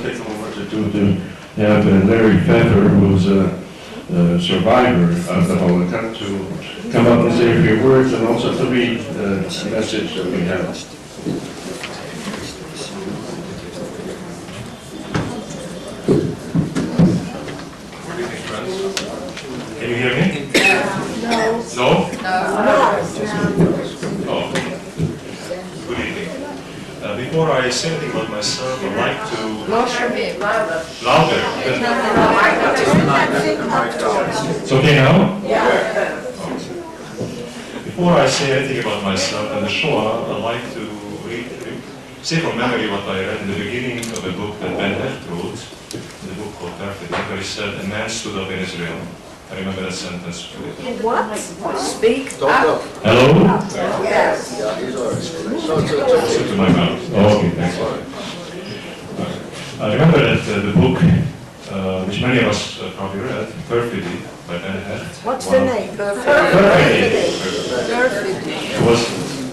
Take a moment or two to have Larry Pfeffer, who's a survivor of the Holocaust, to come up and say a few words and also to read the message that we have. Good evening, friends. Can you hear me? No. No? No. Oh. Good evening. Before I say anything about myself, I'd like to... Louder. Louder? It's okay now? Yeah. Before I say anything about myself and the Shoah, I'd like to say from memory what I read in the beginning of a book that Ben Heft wrote, in the book called Pfeffer, where he said, "A man stood up in Israel." I remember that sentence. What? Speak up. Hello? Yes. To my mouth. Oh, okay, thanks. I remember that the book, which many of us probably read, Perfidy, by Ben Heft. What's the name? Perfidy. Perfidy. Was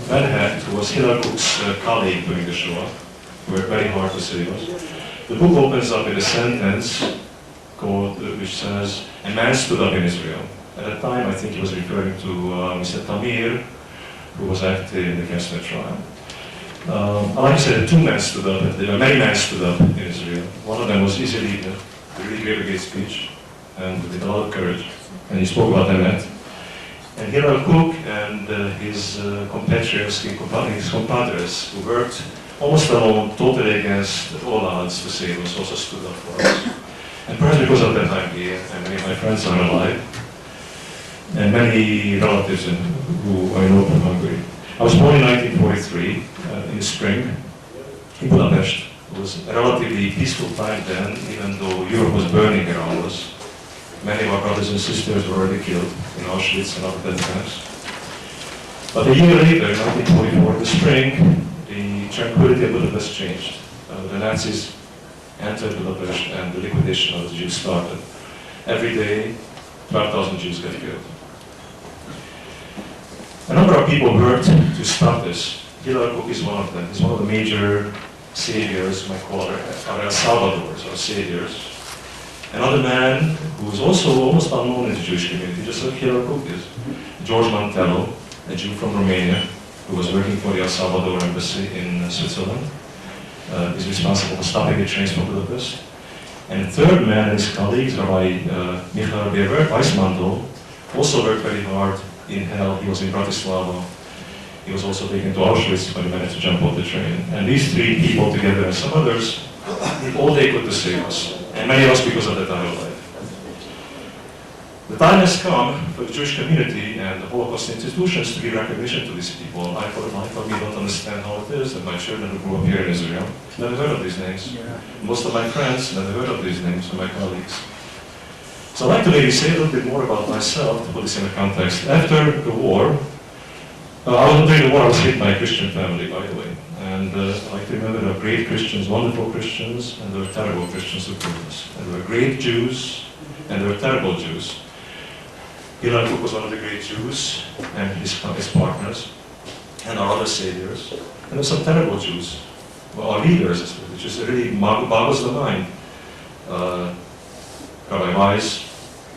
Ben Heft, who was Hillel Kook's colleague during the Shoah, who worked very hard to save us. The book opens up with a sentence called, which says, "A man stood up in Israel." At that time, I think he was referring to Mr. Tamir, who was active in the Glassman trial. I like to say that two men stood up, many men stood up in Israel. One of them was Hillel, who really gave a great speech, and with a lot of courage, and he spoke about Emet. And Hillel Kook and his compatriots, his compadres, who worked almost alone, totally against all odds to save us, also stood up for us. And perhaps because of that I'm here, and many of my friends are alive, and many relatives who I know from Hungary. I was born in 1943, in the spring, in Budapest. It was a relatively peaceful time then, even though Europe was burning around us. Many of our brothers and sisters were already killed in Auschwitz and other death camps. But a year later, in 1944, in the spring, the tranquility of Budapest changed. The Nazis entered Budapest and the liquidation of the Jews started. Every day, 12,000 Jews got killed. A number of people worked to stop this. Hillel Kook is one of them. He's one of the major saviors, you might call it, our El Salvadors, our saviors. Another man who is also almost unknown in the Jewish community, just like Hillel Kook is, George Mantello, a Jew from Romania, who was working for the El Salvador embassy in Switzerland. Is responsible for stopping the trains from Budapest. And the third man and his colleagues, Rabbi Michael Weissmantel, also worked very hard in hell. He was in Bratislava. He was also taken to Auschwitz when he managed to jump off the train. And these three people together and some others did all they could to save us. And many of us because of that time of life. The time has come for the Jewish community and the Holocaust institutions to give recognition to these people. I, for the life of me, don't understand how it is that my children who grew up here in Israel never heard of these names. Yeah. Most of my friends never heard of these names from my colleagues. So I'd like to maybe say a little bit more about myself to put this in a context. After the war, during the war I was hit by a Christian family, by the way. And I like to remember there were great Christians, wonderful Christians, and there were terrible Christians who killed us. And there were great Jews, and there were terrible Jews. Hillel Kook was one of the great Jews, and his partners, and our other saviors. And there were some terrible Jews, well, our leaders, which just really boggles the mind. Rabbi Weiss,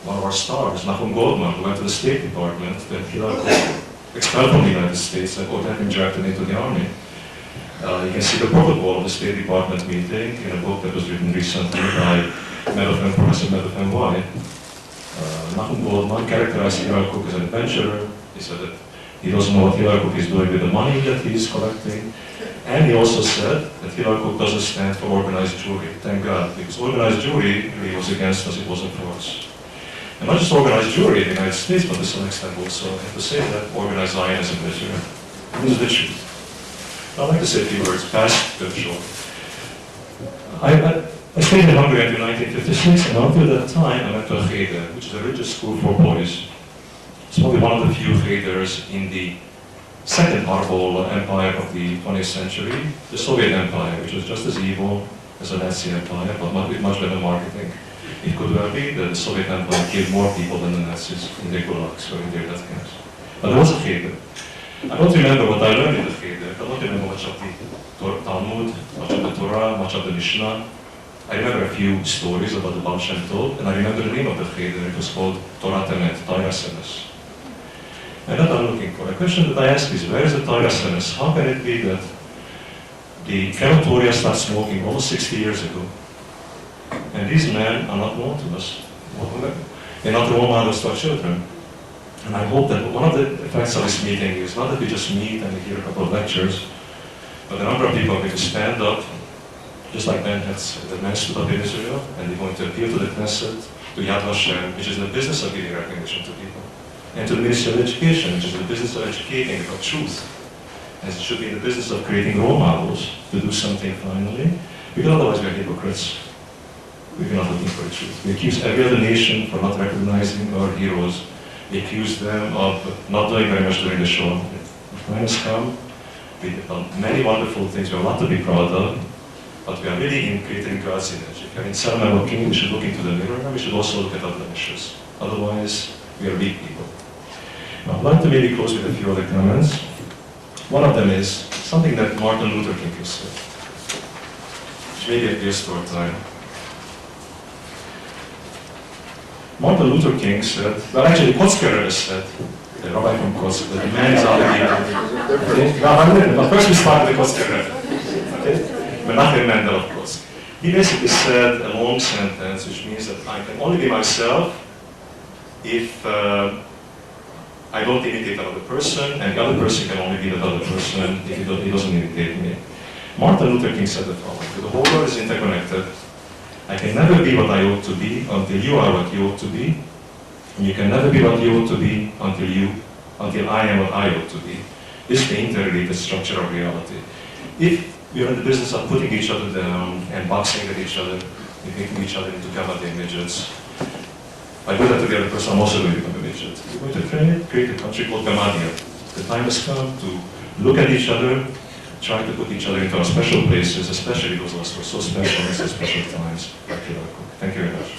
one of our stars, Nahum Goldman, who went to the State Department, that Hillel Kook expelled from the United States and had him drafted into the army. You can see the protocol of the State Department meeting in a book that was written recently by Professor Medofan White. Nahum Goldman characterized Hillel Kook as an adventurer. He said that he doesn't know what Hillel Kook is doing with the money that he is collecting. And he also said that Hillel Kook doesn't stand for organized Jewry. Thank God, because organized Jewry really was against us, it wasn't for us. And not just organized Jewry in the United States, but to some extent also, I have to say that organized Zionism in Israel. This is the truth. I'd like to say a few words, past the short. I stayed in Hungary until 1956, and until that time I went to a cheder, which is a religious school for boys. It's probably one of the few cheders in the second horrible empire of the 20th century, the Soviet Empire, which was just as evil as the Nazi Empire, but with much better marketing. It could well be that the Soviet Empire killed more people than the Nazis in their gulags or in their death camps. But there was a cheder. I don't remember what I learned in the cheder. I don't remember much of the Talmud, much of the Torah, much of the Mishnah. I remember a few stories about the Baal Shem Tov, and I remember the name of the cheder. It was called Torah Temet, Torah Semes. And that I'm looking for. The question that I ask is, where is the Torah Semes? How can it be that the crematoria started smoking almost 60 years ago, and these men are not known to us? They're not role models to our children. And I hope that one of the effects of this meeting is not that we just meet and we hear a couple of lectures, but a number of people are going to stand up, just like the men stood up in Israel, and they're going to appeal to the Knesset, to Yad Vashem, which is in the business of giving recognition to people, and to the Ministry of Education, which is in the business of educating about truth, as it should be in the business of creating role models to do something finally, because otherwise we are hypocrites. We're not looking for the truth. We accuse every other nation for not recognizing our heroes. We accuse them of not doing very much during the Shoah. The time has come. We've done many wonderful things. We have a lot to be proud of, but we are really in creating God's image. If we are in Selma looking, we should look into the mirror, and we should also look at our blemishes. Otherwise, we are weak people. Now, I'd like to maybe close with a few other comments. One of them is something that Martin Luther King said, which maybe appears to our time. Martin Luther King said, well actually Kotzkerer has said, the rabbi from Kotzk, that the man is obligated. Okay? But first we start with Kotzkerer. Okay? Menachem Mendel of Kotzk. He basically said a long sentence, which means that I can only be myself if I don't imitate another person, and the other person can only be that other person if he doesn't imitate me. Martin Luther King said the following: the whole world is interconnected. I can never be what I ought to be until you are what you ought to be. And you can never be what you ought to be until I am what I ought to be. This is the interrelated structure of reality. If we are in the business of putting each other down and boxing at each other, and making each other into Gamma-Day midgets, if I do that to the other person, I'm also going to become a midget. We're going to create a country called Gamma-Day. The time has come to look at each other, try to put each other into our special places, especially those of us who are so special in such special times. Thank you very much.